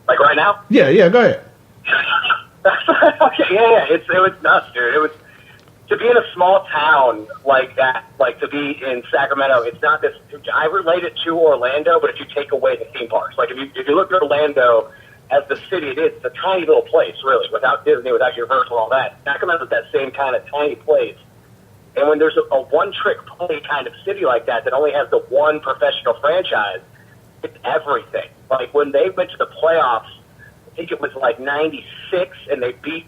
Like right now? Yeah, go ahead. Okay, yeah. It was nuts, dude. It was to be in a small town like that, like to be in Sacramento. It's not this. I relate it to Orlando, but if you take away the theme parks, like if you look at Orlando as the city it is, it's a tiny little place, really, without Disney, without Universal, all that. Sacramento's that same kind of tiny place. And when there's a one-trick pony kind of city like that only has the one professional franchise, it's everything. Like when they went to the playoffs, I think it was like 96, and they beat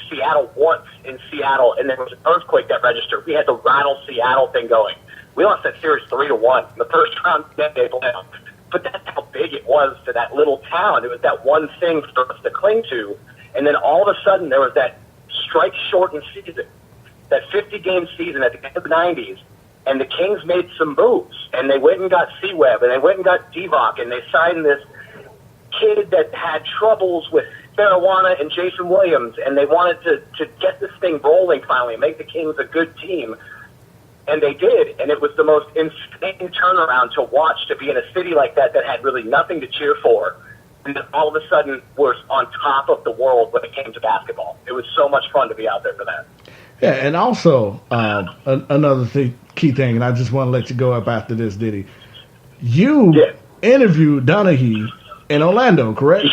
Seattle once in Seattle, and there was an earthquake that registered. We had the rattle Seattle thing going. We lost that series 3-1 in the first round of the NBA playoffs. But that's how big it was to that little town. It was that one thing for us to cling to. And then all of a sudden there was that strike-shortened season, that 50-game season at the end of the 90s, and the Kings made some moves. And they went and got C-Webb, and they went and got Divock, and they signed this kid that had troubles with marijuana and Jason Williams, and they wanted to get this thing rolling finally, make the Kings a good team. And they did, and it was the most insane turnaround to watch, to be in a city like that had really nothing to cheer for, and then all of a sudden was on top of the world when it came to basketball. It was so much fun to be out there for that. Yeah, and also another key thing, and I just want to let you go up after this, Diddy. You interviewed Donahue in Orlando, correct?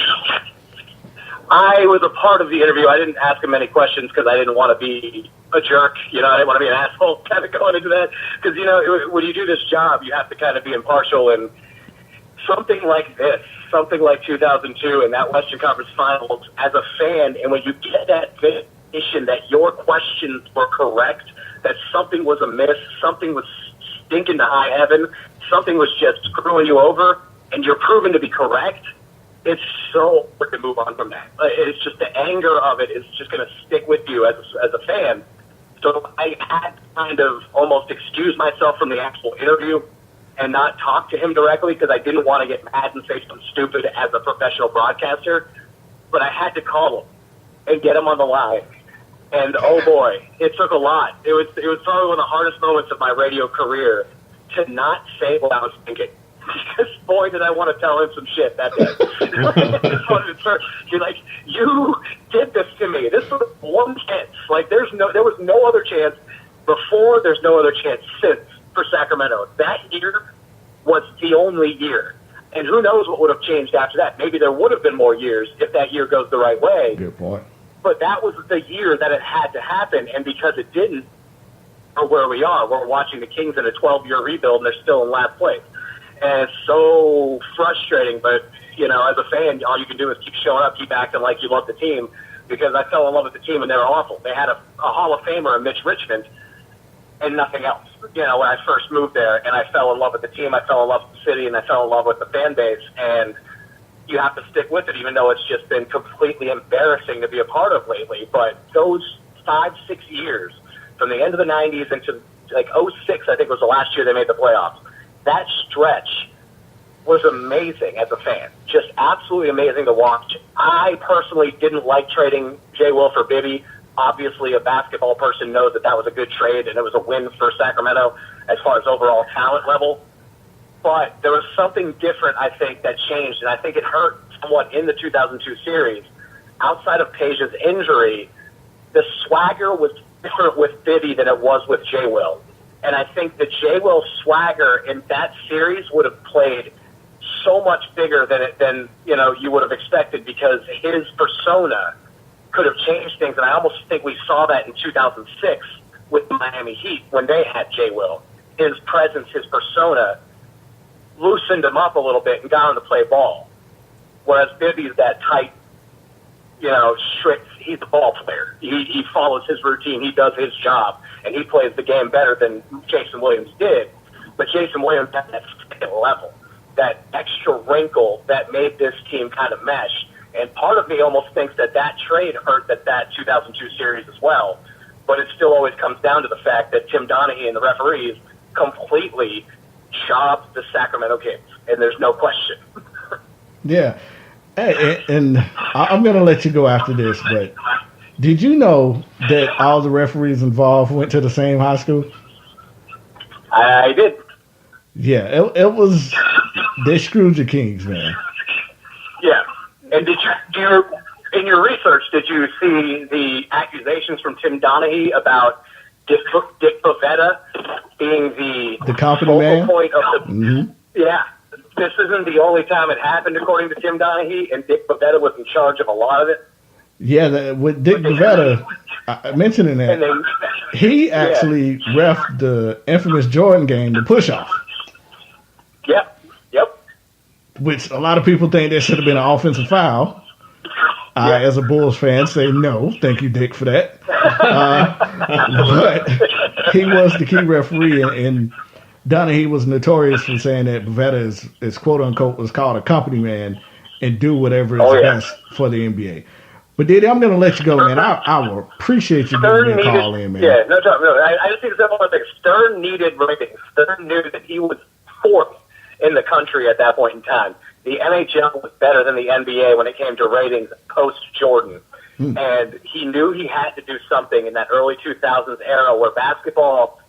I was a part of the interview. I didn't ask him any questions because I didn't want to be a jerk. You know, I didn't want to be an asshole kind of going into that. Because, you know, when you do this job, you have to kind of be impartial. And something like this, something like 2002 and that Western Conference Finals, as a fan, and when you get that vindication that your questions were correct, that something was amiss, something was stinking to high heaven, something was just screwing you over, and you're proven to be correct, it's so hard to move on from that. It's just the anger of it is just going to stick with you as a fan. So I had to kind of almost excuse myself from the actual interview and not talk to him directly because I didn't want to get mad and say something stupid as a professional broadcaster. But I had to call him and get him on the line. And oh boy, it took a lot. It was probably one of the hardest moments of my radio career to not say what I was thinking. Because boy, did I want to tell him some shit that day. You're like, you did this to me. This was one chance. Like, there was no other chance before. There's no other chance since for Sacramento. That year was the only year, and who knows what would have changed after that? Maybe there would have been more years if that year goes the right way. Good point. But that was the year that it had to happen, and because it didn't, or where we are, we're watching the Kings in a 12-year rebuild, and they're still in last place. And it's so frustrating, but, you know, as a fan, all you can do is keep showing up, keep acting like you love the team, because I fell in love with the team, and they were awful. They had a Hall of Famer in Mitch Richmond and nothing else. You know, when I first moved there, and I fell in love with the team, I fell in love with the city, and I fell in love with the fan base, and you have to stick with it, even though it's just been completely embarrassing to be a part of lately. But those 5-6 years, from the end of the 90s into, like, 06, I think was the last year they made the playoffs, that stretch was amazing as a fan. Just absolutely amazing to watch. I personally didn't like trading Jay Will for Bibby. Obviously, a basketball person knows that that was a good trade, and it was a win for Sacramento as far as overall talent level. But there was something different, I think, that changed, and I think it hurt somewhat in the 2002 series. Outside of Peja's injury, the swagger was different with Bibby than it was with Jay Will. And I think the Jay Will swagger in that series would have played so much bigger than you know you would have expected, because his persona could have changed things. And I almost think we saw that in 2006 with the Miami Heat when they had Jay Will. His presence, his persona loosened him up a little bit and got him to play ball. Whereas Bibby's that tight, you know, strict. He's a ball player. He follows his routine. He does his job, and he plays the game better than Jason Williams did. But Jason Williams had that second level, that extra wrinkle that made this team kind of mesh. And part of me almost thinks that trade hurt that 2002 series as well. But it still always comes down to the fact that Tim Donaghy and the referees completely jobbed the Sacramento Kings, and there's no question. Yeah. Hey, and I'm going to let you go after this, but did you know that all the referees involved went to the same high school? I did. Yeah, it was, they screwed the Kings, man. Yeah. And in your research, did you see the accusations from Tim Donaghy about Dick Bavetta being the company man point of the? Mm-hmm. Yeah, this isn't the only time it happened, according to Tim Donaghy, and Dick Bavetta was in charge of a lot of it. Yeah, with Dick Bavetta, mentioning that, he actually reffed the infamous Jordan game, the push-off. Yep. Which a lot of people think that should have been an offensive foul. As a Bulls fan, say no, thank you, Dick, for that. But he was the key referee, and Donaghy was notorious for saying that Bavetta is quote unquote was called a company man and do whatever is best for the NBA. But Diddy, I'm going to let you go, man. I will appreciate you giving me a call in, man. Yeah, no. I just think it's one thing. Stern needed ratings. Stern knew that he was fourth in the country at that point in time. The NHL was better than the NBA when it came to ratings post-Jordan. And he knew he had to do something in that early 2000s era where basketball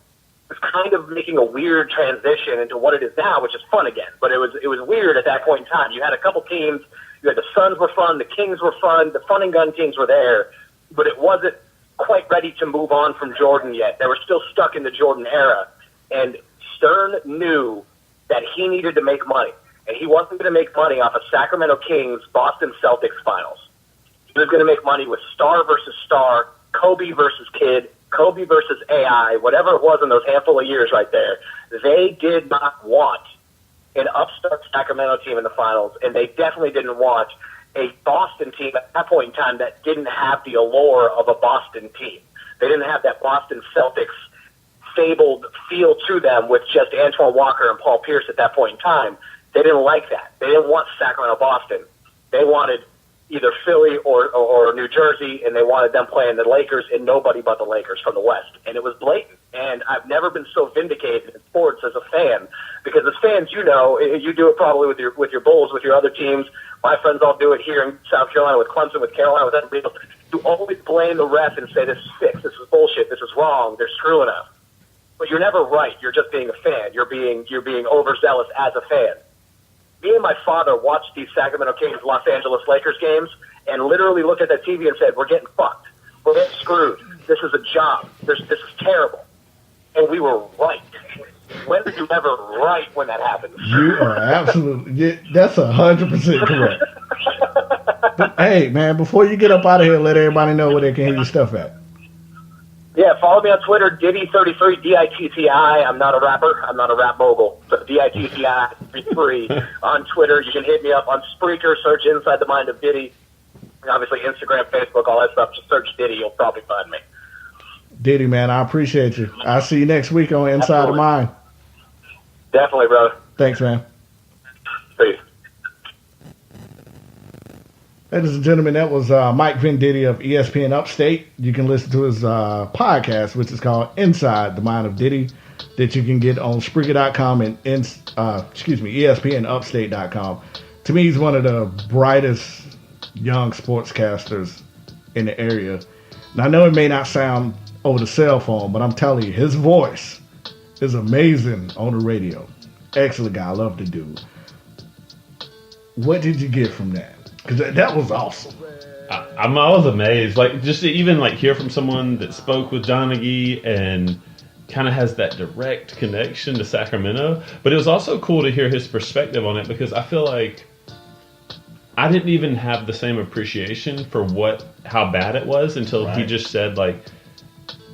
was kind of making a weird transition into what it is now, which is fun again. But it was weird at that point in time. You had a couple teams. You had the Suns were fun, the Kings were fun, the fun and gun teams were there, but it wasn't quite ready to move on from Jordan yet. They were still stuck in the Jordan era. And Stern knew that he needed to make money. And he wasn't going to make money off of Sacramento Kings, Boston Celtics finals. He was going to make money with star versus star, Kobe versus Kid, Kobe versus AI, whatever it was in those handful of years right there. They did not want an upstart Sacramento team in the finals, and they definitely didn't want a Boston team at that point in time that didn't have the allure of a Boston team. They didn't have that Boston Celtics fabled feel to them with just Antoine Walker and Paul Pierce at that point in time. They didn't like that. They didn't want Sacramento Boston. They wanted either Philly or New Jersey, and they wanted them playing the Lakers and nobody but the Lakers from the West. And it was blatant. And I've never been so vindicated in sports as a fan, because as fans, you know, you do it probably with your Bulls, with your other teams. My friends all do it here in South Carolina with Clemson, with Carolina, with everybody else. You always blame the ref and say this is fixed, this is bullshit, this is wrong, they're screwing us. But you're never right. You're just being a fan. You're being overzealous as a fan. Me and my father watched these Sacramento Kings Los Angeles Lakers games and literally looked at that TV and said, we're getting fucked. We're getting screwed. This is a job. This is terrible. And we were right. When are you ever right when that happens? You are absolutely, that's 100% correct. But, hey, man, before you get up out of here, let everybody know where they can hear your stuff at. Yeah, follow me on Twitter, Ditti33, D-I-T-T-I. I'm not a rapper. I'm not a rap mogul. So D-I-T-T-I 33 on Twitter. You can hit me up on Spreaker. Search Inside the Mind of Diddy. And obviously, Instagram, Facebook, all that stuff. Just search Diddy. You'll probably find me. Diddy, man, I appreciate you. I'll see you next week on Inside the Mind. Definitely, brother. Thanks, man. Peace. Ladies and gentlemen, that was Mike Venditti of ESPN Upstate. You can listen to his podcast, which is called Inside the Mind of Diddy, that you can get on Spreaker.com and ESPNUpstate.com. To me, he's one of the brightest young sportscasters in the area. And I know it may not sound over the cell phone, but I'm telling you, his voice is amazing on the radio. Excellent guy. I love the dude. What did you get from that? Because that was awesome. I was amazed. Like, just to even like hear from someone that spoke with Donaghy and kind of has that direct connection to Sacramento. But it was also cool to hear his perspective on it, because I feel like I didn't even have the same appreciation for how bad it was until he just said, like,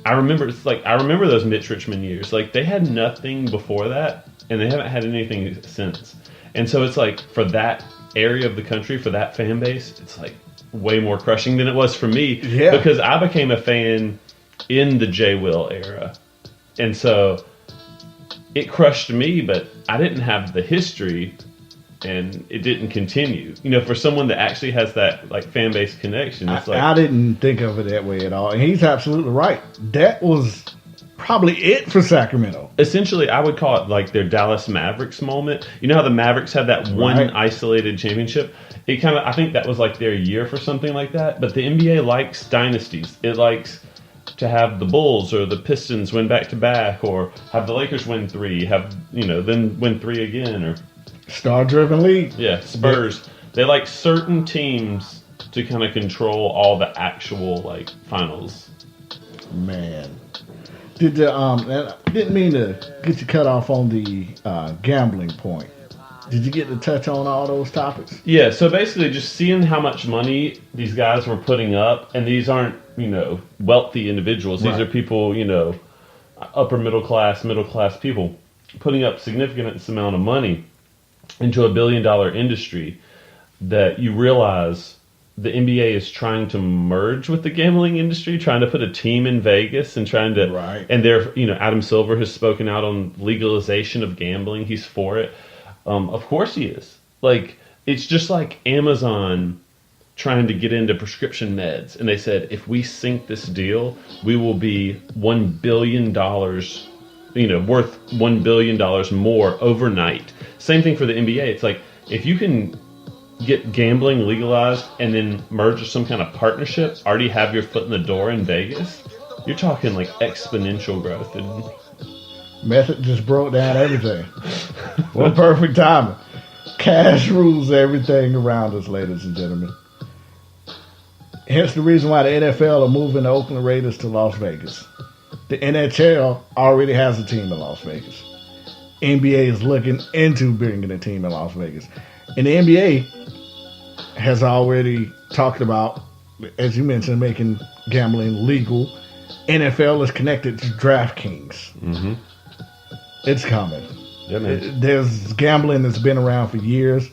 I remember those Mitch Richmond years. Like, they had nothing before that, and they haven't had anything since. And so it's like, for that area of the country, for that fan base, it's like way more crushing than it was for me, because I became a fan in the J. Will era, and so it crushed me, but I didn't have the history and it didn't continue. You know, for someone that actually has that like fan base connection, it's like, I didn't think of it that way at all, and he's absolutely right. That was probably it for Sacramento. Essentially, I would call it like their Dallas Mavericks moment. You know how the Mavericks had that one isolated championship? It kind of, I think that was like their year for something like that. But the NBA likes dynasties. It likes to have the Bulls or the Pistons win back-to-back, or have the Lakers win 3, then win 3 again, or star-driven league. Yeah, Spurs. They like certain teams to kind of control all the actual like finals. Man, did the I didn't mean to get you cut off on the gambling point. Did you get to touch on all those topics? Yeah, so basically just seeing how much money these guys were putting up, and these aren't, wealthy individuals. These are people, upper middle class people putting up significant amount of money into $1 billion industry that you realize the NBA is trying to merge with the gambling industry, trying to put a team in Vegas and trying to, and they're, Adam Silver has spoken out on legalization of gambling. He's for it. Of course he is. Like, it's just like Amazon trying to get into prescription meds. And they said, if we sink this deal, we will be $1 billion, worth $1 billion more overnight. Same thing for the NBA. It's like, if you can get gambling legalized and then merge with some kind of partnership, already have your foot in the door in Vegas, you're talking like exponential growth. And Method just broke down everything. What perfect timing. Cash rules everything around us, ladies and gentlemen. Hence the reason why the NFL are moving the Oakland Raiders to Las Vegas. The NHL already has a team in Las Vegas. NBA is looking into bringing a team in Las Vegas. And the NBA has already talked about, as you mentioned, making gambling legal. NFL is connected to DraftKings. Mm-hmm. It's coming. Yeah, man. There's gambling that's been around for years.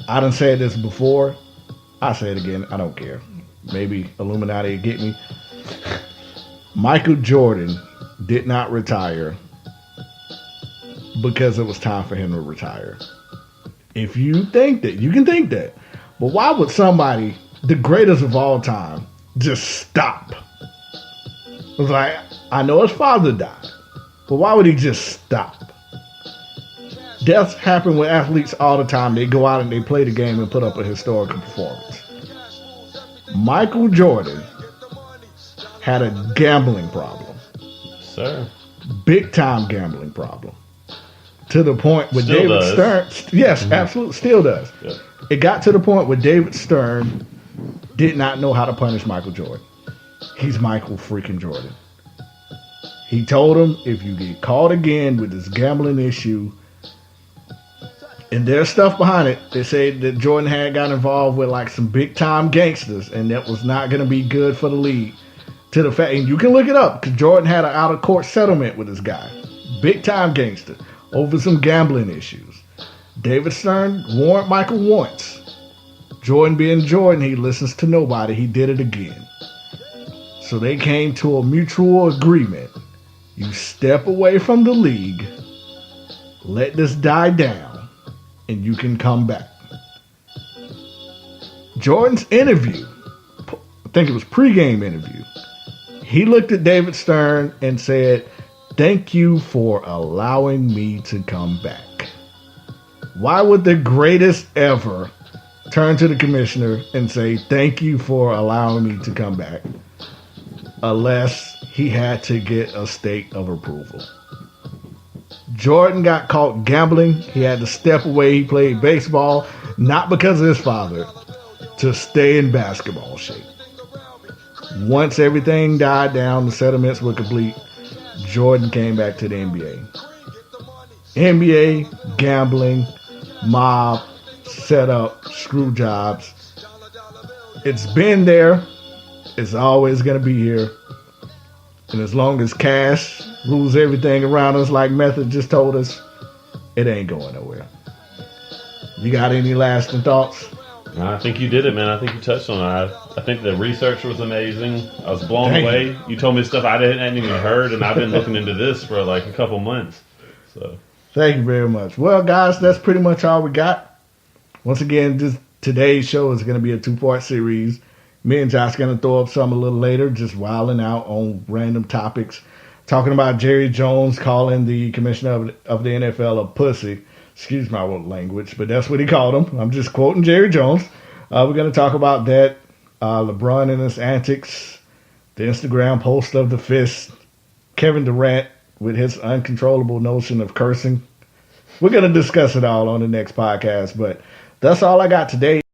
I done said this before. I say it again. I don't care. Maybe Illuminati will get me. Michael Jordan did not retire because it was time for him to retire. If you think that, you can think that. But why would somebody, the greatest of all time, just stop? It was like, I know his father died, but why would he just stop? Deaths happen with athletes all the time. They go out and they play the game and put up a historical performance. Michael Jordan had a gambling problem. Sir. Big time gambling problem. To the point where Still David does. Stern, yes, absolutely, still does. Yep. It got to the point where David Stern did not know how to punish Michael Jordan. He's Michael freaking Jordan. He told him, if you get caught again with this gambling issue, and there's stuff behind it, they say that Jordan had got involved with like some big time gangsters, and that was not going to be good for the league. To the fact, and you can look it up, because Jordan had an out of court settlement with this guy, big time gangster, over some gambling issues. David Stern warned Michael once. Jordan being Jordan, he listens to nobody. He did it again. So they came to a mutual agreement. You step away from the league, let this die down, and you can come back. Jordan's interview, I think it was pregame interview, he looked at David Stern and said, "Thank you for allowing me to come back." Why would the greatest ever turn to the commissioner and say, "Thank you for allowing me to come back," unless he had to get a state of approval? Jordan got caught gambling. He had to step away. He played baseball, not because of his father, to stay in basketball shape. Once everything died down, the settlements were complete, Jordan came back to the NBA. NBA, gambling, mob, setup, screw jobs. It's been there. It's always going to be here. And as long as cash rules everything around us, like Method just told us, it ain't going nowhere. You got any lasting thoughts? I think you did it, man. I think you touched on it. I think the research was amazing. I was blown away. You told me stuff I hadn't even heard, and I've been looking into this for like a couple months. So, thank you very much. Well, guys, that's pretty much all we got. Once again, today's show is going to be a 2-part series. Me and Josh going to throw up some a little later, just wilding out on random topics. Talking about Jerry Jones calling the commissioner of the NFL a pussy. Excuse my language, but that's what he called him. I'm just quoting Jerry Jones. We're going to talk about that. LeBron and his antics. The Instagram post of the fist. Kevin Durant with his uncontrollable notion of cursing. We're going to discuss it all on the next podcast, but That's all I got today.